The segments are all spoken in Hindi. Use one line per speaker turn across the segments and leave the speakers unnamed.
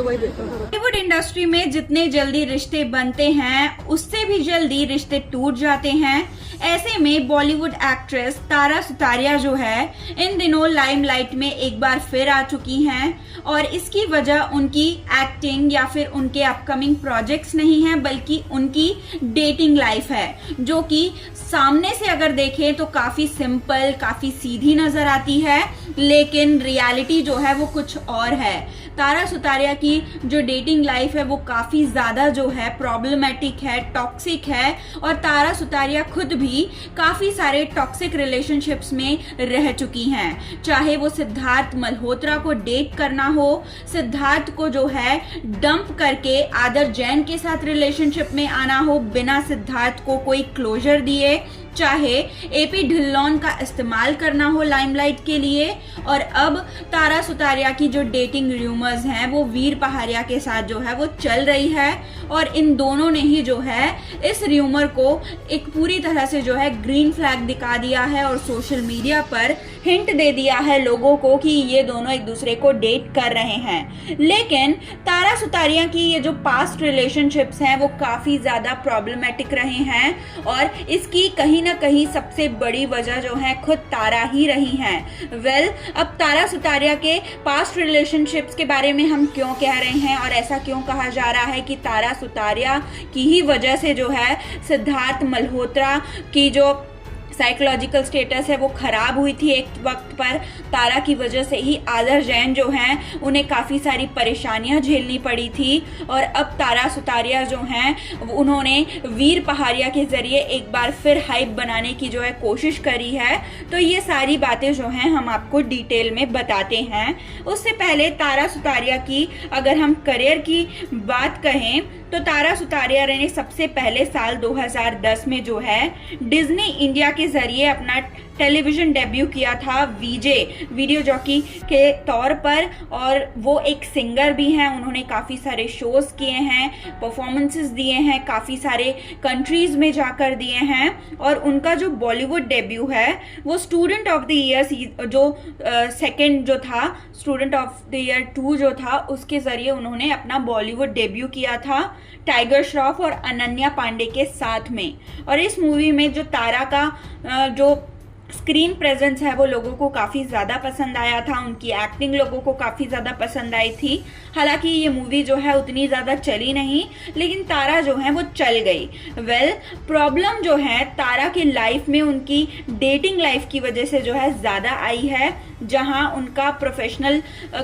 बॉलीवुड इंडस्ट्री में जितने जल्दी रिश्ते बनते हैं उससे भी जल्दी रिश्ते टूट जाते हैं। ऐसे में बॉलीवुड एक्ट्रेस तारा सुतारिया जो है इन दिनों लाइमलाइट में एक बार फिर आ चुकी हैं और इसकी वजह उनकी एक्टिंग या फिर उनके अपकमिंग प्रोजेक्ट्स नहीं है बल्कि उनकी डेटिंग लाइफ है, जो कि सामने से अगर देखें तो काफी सिंपल, काफी सीधी नजर आती है, लेकिन रियलिटी जो है वो कुछ और है। तारा सुतारिया की जो डेटिंग लाइफ है वो काफी ज्यादा जो है प्रॉब्लमेटिक है, टॉक्सिक है और तारा सुतारिया खुद भी काफी सारे टॉक्सिक रिलेशनशिप्स में रह चुकी हैं। चाहे वो सिद्धार्थ मल्होत्रा को डेट करना हो, सिद्धार्थ को जो है डंप करके आदर जैन के साथ रिलेशनशिप में आना हो बिना सिद्धार्थ को कोई क्लोजर दिए, चाहे एपी ढिल्लोन का इस्तेमाल करना हो लाइमलाइट के लिए, और अब तारा सुतारिया की जो डेटिंग रूमर्स हैं वो वीर पहाड़िया के साथ जो है वो चल रही है और इन दोनों ने ही जो है इस रूमर को एक पूरी तरह से जो है ग्रीन फ्लैग दिखा दिया है और सोशल मीडिया पर हिंट दे दिया है लोगों को कि ये दोनों एक दूसरे को डेट कर रहे हैं। लेकिन तारा सुतारिया की ये जो पास्ट रिलेशनशिप्स हैं वो काफी ज्यादा प्रॉब्लमेटिक रहे हैं और इसकी कहीं ना कहीं सबसे बड़ी वजह जो है खुद तारा ही रही हैं। अब तारा सुतारिया के पास्ट रिलेशनशिप्स के बारे में हम क्यों कह रहे हैं और ऐसा क्यों कहा जा रहा है कि तारा सुतारिया की ही वजह से जो है सिद्धार्थ मल्होत्रा की जो साइकोलॉजिकल स्टेटस है वो खराब हुई थी एक वक्त पर। तारा की वजह से ही आदर जैन जो हैं उन्हें काफ़ी सारी परेशानियां झेलनी पड़ी थी और अब तारा सुतारिया जो हैं उन्होंने वीर पहाड़िया के ज़रिए एक बार फिर हाइप बनाने की जो है कोशिश करी है। तो ये सारी बातें जो हैं हम आपको डिटेल में बताते हैं। उससे पहले तारा सुतारिया की अगर हम करियर की बात कहें तो तारा सुतारिया ने सबसे पहले साल 2010 में जो है डिज्नी इंडिया के जरिए अपना टेलीविजन डेब्यू किया था वीजे वीडियो जॉकी के तौर पर, और वो एक सिंगर भी हैं। उन्होंने काफ़ी सारे शोज किए हैं, परफॉर्मेंसेस दिए हैं, काफ़ी सारे कंट्रीज में जाकर दिए हैं और उनका जो बॉलीवुड डेब्यू है वो स्टूडेंट ऑफ द ईयर जो सेकंड जो था, स्टूडेंट ऑफ द ईयर 2 जो था, उसके ज़रिए उन्होंने अपना बॉलीवुड डेब्यू किया था टाइगर श्रॉफ और अनन्या पांडे के साथ में। और इस मूवी में जो तारा का जो स्क्रीन प्रेजेंस है वो लोगों को काफ़ी ज़्यादा पसंद आया था, उनकी एक्टिंग लोगों को काफ़ी ज़्यादा पसंद आई थी। हालांकि ये मूवी जो है उतनी ज़्यादा चली नहीं, लेकिन तारा जो है वो चल गई। प्रॉब्लम जो है तारा की लाइफ में उनकी डेटिंग लाइफ की वजह से जो है ज़्यादा आई है। जहां उनका प्रोफेशनल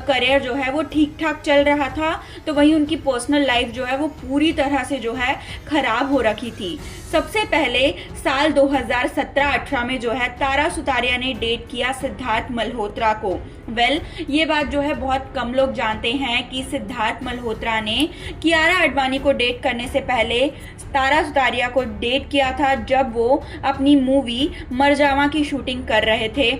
करियर जो है वो ठीक ठाक चल रहा था तो वहीं उनकी पर्सनल लाइफ जो है वो पूरी तरह से जो है खराब हो रखी थी। सबसे पहले साल 2017-18 में जो है तारा सुतारिया ने डेट किया सिद्धार्थ मल्होत्रा को। ये बात जो है बहुत कम लोग जानते हैं कि सिद्धार्थ मल्होत्रा ने कियारा आडवाणी को डेट करने से पहले तारा सुतारिया को डेट किया था जब वो अपनी मूवी मरजावा की शूटिंग कर रहे थे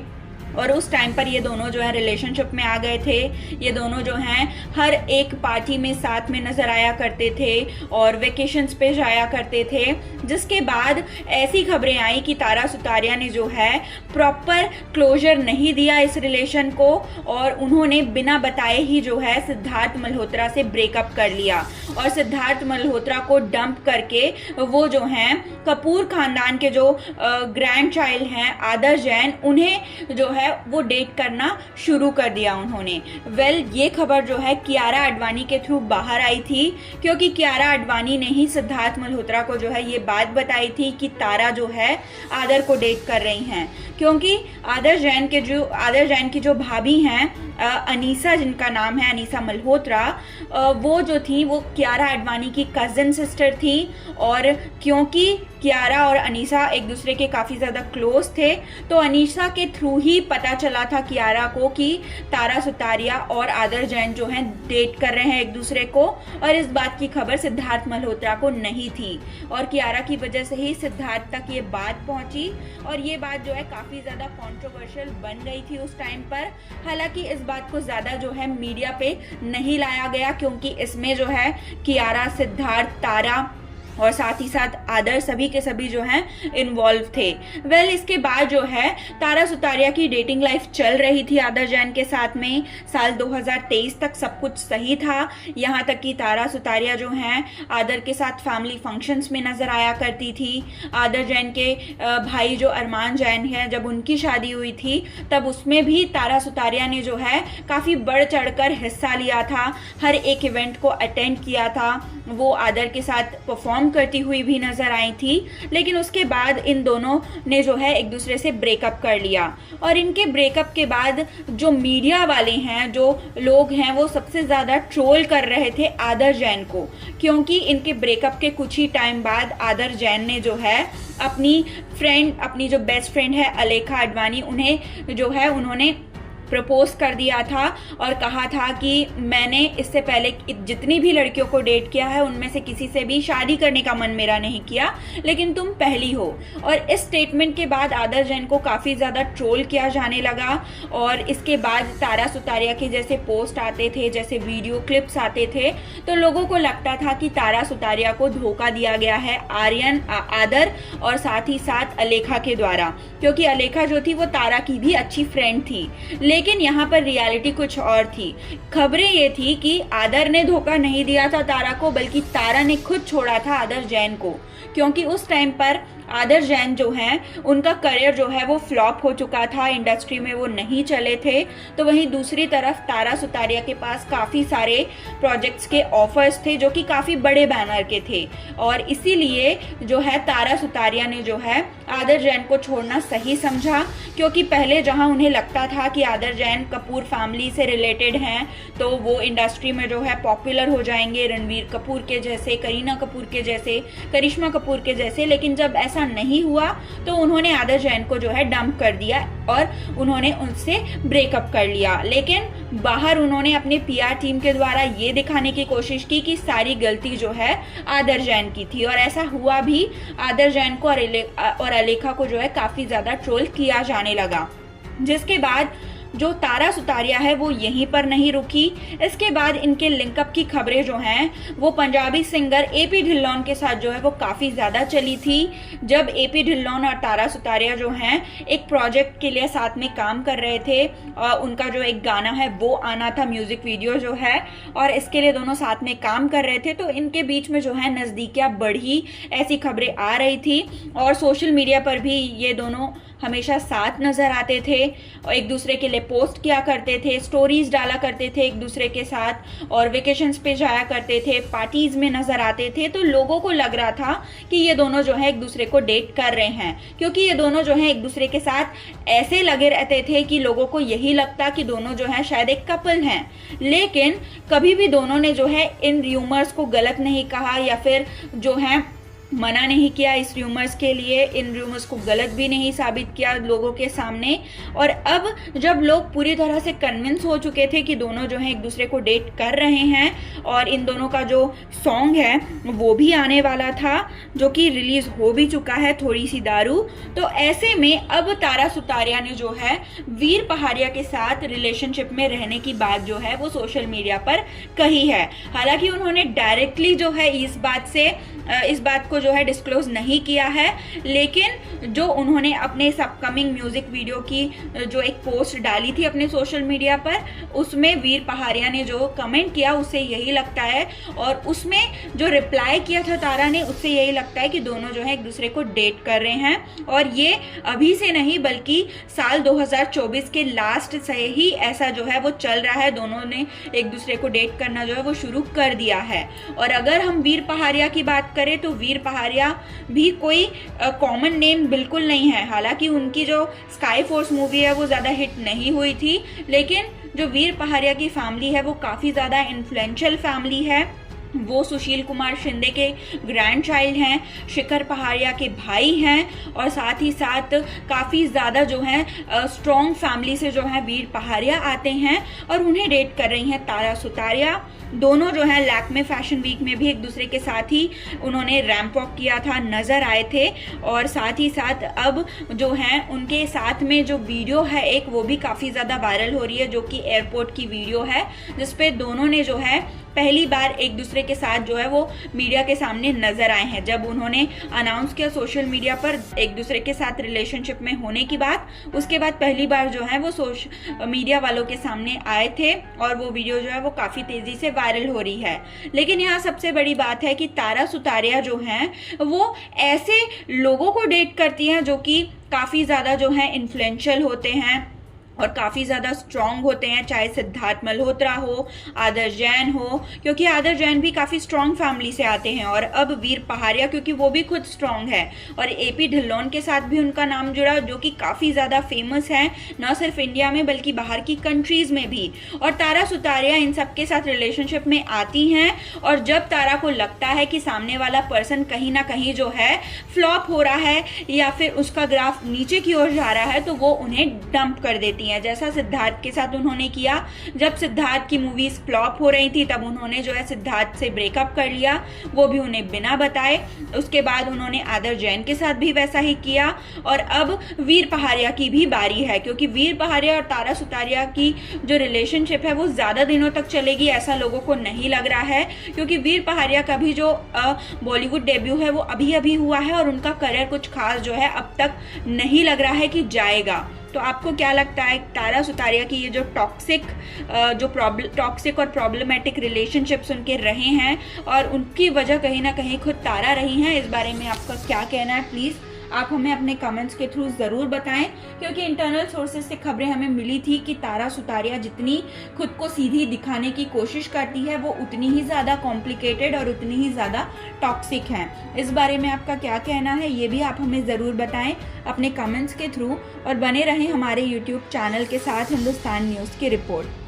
और उस टाइम पर ये दोनों जो है रिलेशनशिप में आ गए थे। ये दोनों जो हैं हर एक पार्टी में साथ में नजर आया करते थे और वेकेशंस पे जाया करते थे, जिसके बाद ऐसी खबरें आई कि तारा सुतारिया ने जो है प्रॉपर क्लोजर नहीं दिया इस रिलेशन को और उन्होंने बिना बताए ही जो है सिद्धार्थ मल्होत्रा से ब्रेकअप कर लिया और सिद्धार्थ मल्होत्रा को डंप करके वो जो हैं कपूर खानदान के जो ग्रैंड चाइल्ड हैं आदर जैन, उन्हें जो है वो डेट करना शुरू कर दिया उन्होंने। ये खबर जो है कियारा आडवाणी के थ्रू बाहर आई थी, क्योंकि कियारा आडवाणी ने ही सिद्धार्थ मल्होत्रा को जो है ये बात बताई थी कि तारा जो है आदर को डेट कर रही हैं, क्योंकि आदर जैन की जो भाभी हैं अनीसा, जिनका नाम है अनीसा मल्होत्रा, वो जो थी वो कियारा आडवाणी की कज़न सिस्टर थी और क्योंकि कियारा और अनीसा एक दूसरे के काफ़ी ज़्यादा क्लोज थे तो अनीसा के थ्रू ही पता चला था कियारा को कि तारा सुतारिया और आदर जैन जो हैं डेट कर रहे हैं एक दूसरे को, और इस बात की खबर सिद्धार्थ मल्होत्रा को नहीं थी और कियारा की वजह से ही सिद्धार्थ तक ये बात पहुंची और ये बात जो है काफ़ी ज़्यादा कॉन्ट्रोवर्शियल बन गई थी उस टाइम पर। हालांकि इस बात को ज़्यादा जो है मीडिया पे नहीं लाया गया, क्योंकि इसमें जो है कियारा, सिद्धार्थ, तारा और साथ ही साथ आदर, सभी के सभी जो हैं इन्वॉल्व थे। वेल इसके बाद जो है तारा सुतारिया की डेटिंग लाइफ चल रही थी आदर जैन के साथ में। साल 2023 तक सब कुछ सही था, यहाँ तक कि तारा सुतारिया जो हैं आदर के साथ फैमिली फंक्शंस में नजर आया करती थी। आदर जैन के भाई जो अरमान जैन है, जब उनकी शादी हुई थी तब उसमें भी तारा सुतारिया ने जो है काफी बढ़ चढ़कर हिस्सा लिया था, हर एक इवेंट को अटेंड किया था, वो आदर के साथ परफॉर्म करती हुई भी नजर आई थी। लेकिन उसके बाद इन दोनों ने जो है एक दूसरे से ब्रेकअप कर लिया, और इनके ब्रेकअप के बाद जो मीडिया वाले हैं, जो लोग हैं, वो सबसे ज्यादा ट्रोल कर रहे थे आदर जैन को, क्योंकि इनके ब्रेकअप के कुछ ही टाइम बाद आदर जैन ने जो है अपनी जो बेस्ट फ्रेंड है अलेखा अडवाणी, उन्हें जो है उन्होंने प्रपोज कर दिया था और कहा था कि मैंने इससे पहले जितनी भी लड़कियों को डेट किया है उनमें से किसी से भी शादी करने का मन मेरा नहीं किया, लेकिन तुम पहली हो। और इस स्टेटमेंट के बाद आदर जैन को काफ़ी ज़्यादा ट्रोल किया जाने लगा, और इसके बाद तारा सुतारिया के जैसे पोस्ट आते थे, जैसे वीडियो क्लिप्स आते थे, तो लोगों को लगता था कि तारा सुतारिया को धोखा दिया गया है आदर और साथ ही साथ अलेखा के द्वारा, क्योंकि अलेखा जो थी वो तारा की भी अच्छी फ्रेंड थी। लेकिन यहाँ पर रियलिटी कुछ और थी। खबरें ये थी कि आदर ने धोखा नहीं दिया था तारा को, बल्कि तारा ने खुद छोड़ा था आदर जैन को, क्योंकि उस टाइम पर आदर जैन जो हैं उनका करियर जो है वो फ्लॉप हो चुका था, इंडस्ट्री में वो नहीं चले थे। तो वहीं दूसरी तरफ तारा सुतारिया के पास काफ़ी सारे प्रोजेक्ट्स के ऑफर्स थे जो कि काफ़ी बड़े बैनर के थे, और इसीलिए जो है तारा सुतारिया ने जो है आदर जैन को छोड़ना सही समझा, क्योंकि पहले जहां उन्हें लगता था कि आदर जैन कपूर फैमिली से रिलेटेड हैं तो वो इंडस्ट्री में जो है पॉपुलर हो जाएंगे, रणवीर कपूर के जैसे, करीना कपूर के जैसे, करिश्मा कपूर के जैसे, लेकिन जब ऐसा नहीं हुआ तो उन्होंने आदर जैन को जो है डंप कर दिया और उन्होंने उनसे ब्रेकअप कर लिया। लेकिन बाहर उन्होंने अपने पीआर टीम के द्वारा ये दिखाने की कोशिश की कि सारी गलती जो है आदर जैन की थी, और ऐसा हुआ भी। आदर जैन को और अलेखा को जो है काफी ज्यादा ट्रोल किया जाने लगा, जिसके बाद जो तारा सुतारिया है वो यहीं पर नहीं रुकी। इसके बाद इनके लिंकअप की खबरें जो हैं वो पंजाबी सिंगर एपी ढिल्लोन के साथ जो है वो काफ़ी ज़्यादा चली थी। जब एपी ढिल्लोन और तारा सुतारिया जो हैं एक प्रोजेक्ट के लिए साथ में काम कर रहे थे, उनका जो एक गाना है वो आना था, म्यूजिक वीडियो जो है, और इसके लिए दोनों साथ में काम कर रहे थे, तो इनके बीच में जो है नज़दीकियाँ बढ़ी, ऐसी खबरें आ रही थी। और सोशल मीडिया पर भी ये दोनों हमेशा साथ नजर आते थे और एक दूसरे के लिए पोस्ट किया करते थे, स्टोरीज डाला करते थे एक दूसरे के साथ, और वेकेशंस पे जाया करते थे, पार्टीज में नजर आते थे। तो लोगों को लग रहा था कि ये दोनों जो है एक दूसरे को डेट कर रहे हैं, क्योंकि ये दोनों जो है एक दूसरे के साथ ऐसे लगे रहते थे कि लोगों को यही लगता कि दोनों जो है शायद एक कपल हैं। लेकिन कभी भी दोनों ने जो है इन र्यूमर्स को गलत नहीं कहा या फिर जो है मना नहीं किया इस र्यूमर्स के लिए, इन र्यूमर्स को गलत भी नहीं साबित किया लोगों के सामने। और अब जब लोग पूरी तरह से कन्विंस हो चुके थे कि दोनों जो है एक दूसरे को डेट कर रहे हैं और इन दोनों का जो सॉन्ग है वो भी आने वाला था, जो कि रिलीज हो भी चुका है, थोड़ी सी दारू, तो ऐसे में अब तारा सुतारिया ने जो है वीर पहाड़िया के साथ रिलेशनशिप में रहने की बात जो है वो सोशल मीडिया पर कही है। हालांकि उन्होंने डायरेक्टली जो है इस बात को जो है डिस्क्लोज नहीं किया है, लेकिन जो उन्होंने अपने इस अपकमिंग म्यूजिक वीडियो की जो एक पोस्ट डाली थी अपने सोशल मीडिया पर, उसमें वीर पहाड़िया ने जो कमेंट किया उससे यही लगता है, और उसमें जो रिप्लाई किया था तारा ने उससे यही लगता है कि दोनों जो है एक दूसरे को डेट कर रहे हैं। और ये अभी से नहीं बल्कि साल 2024 के लास्ट से ही ऐसा जो है वो चल रहा है, दोनों ने एक दूसरे को डेट करना जो है वो शुरू कर दिया है। और अगर हम वीर पहाड़िया की बात करें तो वीर पहाड़िया भी कोई कॉमन नेम बिल्कुल नहीं है। हालांकि उनकी जो स्काई फोर्स मूवी है वो ज्यादा हिट नहीं हुई थी, लेकिन जो वीर पहाड़िया की फैमिली है वो काफी ज्यादा इन्फ्लुएंशियल फैमिली है। वो सुशील कुमार शिंदे के ग्रैंड चाइल्ड हैं, शिखर पहाड़िया के भाई हैं, और साथ ही साथ काफ़ी ज़्यादा जो है स्ट्रॉन्ग फैमिली से जो है वीर पहाड़िया आते हैं, और उन्हें डेट कर रही हैं तारा सुतारिया। दोनों जो है लैक्मे फैशन वीक में भी एक दूसरे के साथ ही उन्होंने रैंप वॉक किया था, नज़र आए थे, और साथ ही साथ अब जो है उनके साथ में जो वीडियो है एक, वो भी काफ़ी ज़्यादा वायरल हो रही है, जो कि एयरपोर्ट की वीडियो है, जिसपे दोनों ने जो है पहली बार एक दूसरे दूसरे के साथ जो है वो मीडिया के सामने नजर आए हैं। जब उन्होंने अनाउंस किया सोशल मीडिया पर एक दूसरे के साथ रिलेशनशिप में होने की बात, उसके बाद पहली बार जो है वो मीडिया वालों के सामने आए थे और वो वीडियो जो है वो काफी तेजी से वायरल हो रही है। लेकिन यहाँ सबसे बड़ी बात है कि तारा सुतारिया जो हैं वो ऐसे लोगों को डेट करती हैं जो कि काफी ज्यादा जो है इन्फ्लुएंशियल होते हैं और काफी ज्यादा स्ट्रांग होते हैं, चाहे सिद्धार्थ मल्होत्रा हो, आदर्श जैन हो, क्योंकि आदर्श जैन भी काफी स्ट्रांग फैमिली से आते हैं, और अब वीर पहाड़िया क्योंकि वो भी खुद स्ट्रांग है, और एपी ढिल्लोन के साथ भी उनका नाम जुड़ा जो कि काफी ज्यादा फेमस है न सिर्फ इंडिया में बल्कि बाहर की कंट्रीज में भी। और तारा सुतारिया इन सबके साथ रिलेशनशिप में आती हैं, और जब तारा को लगता है कि सामने वाला पर्सन कहीं ना कहीं जो है फ्लॉप हो रहा है या फिर उसका ग्राफ नीचे की ओर जा रहा है, तो वो उन्हें डंप कर देती है, जैसा सिद्धार्थ के साथ उन्होंने किया। जब सिद्धार्थ की मूवीज फ्लॉप हो रही थी तब उन्होंने जो है सिद्धार्थ से ब्रेकअप कर लिया, वो भी उन्हें बिना बताए। उसके बाद उन्होंने आदर्श जैन के साथ भी वैसा ही किया, और अब वीर पहाड़िया की भी बारी है, क्योंकि वीर पहाड़िया और तारा सुतारिया की जो रिलेशनशिप है वो ज्यादा दिनों तक चलेगी ऐसा लोगों को नहीं लग रहा है, क्योंकि वीर पहाड़िया का भी जो बॉलीवुड डेब्यू है वो अभी अभी हुआ है और उनका करियर कुछ खास जो है अब तक नहीं लग रहा है कि जाएगा। तो आपको क्या लगता है तारा सुतारिया की ये जो टॉक्सिक और प्रॉब्लमेटिक रिलेशनशिप्स उनके रहे हैं और उनकी वजह कहीं ना कहीं खुद तारा रही हैं, इस बारे में आपका क्या कहना है? प्लीज आप हमें अपने कमेंट्स के थ्रू जरूर बताएं, क्योंकि इंटरनल सोर्सेज से खबरें हमें मिली थी कि तारा सुतारिया जितनी खुद को सीधी दिखाने की कोशिश करती है वो उतनी ही ज्यादा कॉम्प्लिकेटेड और उतनी ही ज्यादा टॉक्सिक है। इस बारे में आपका क्या कहना है ये भी आप हमें जरूर बताएं अपने कमेंट्स के थ्रू, और बने रहें हमारे यूट्यूब चैनल के साथ हिंदुस्तान न्यूज की रिपोर्ट।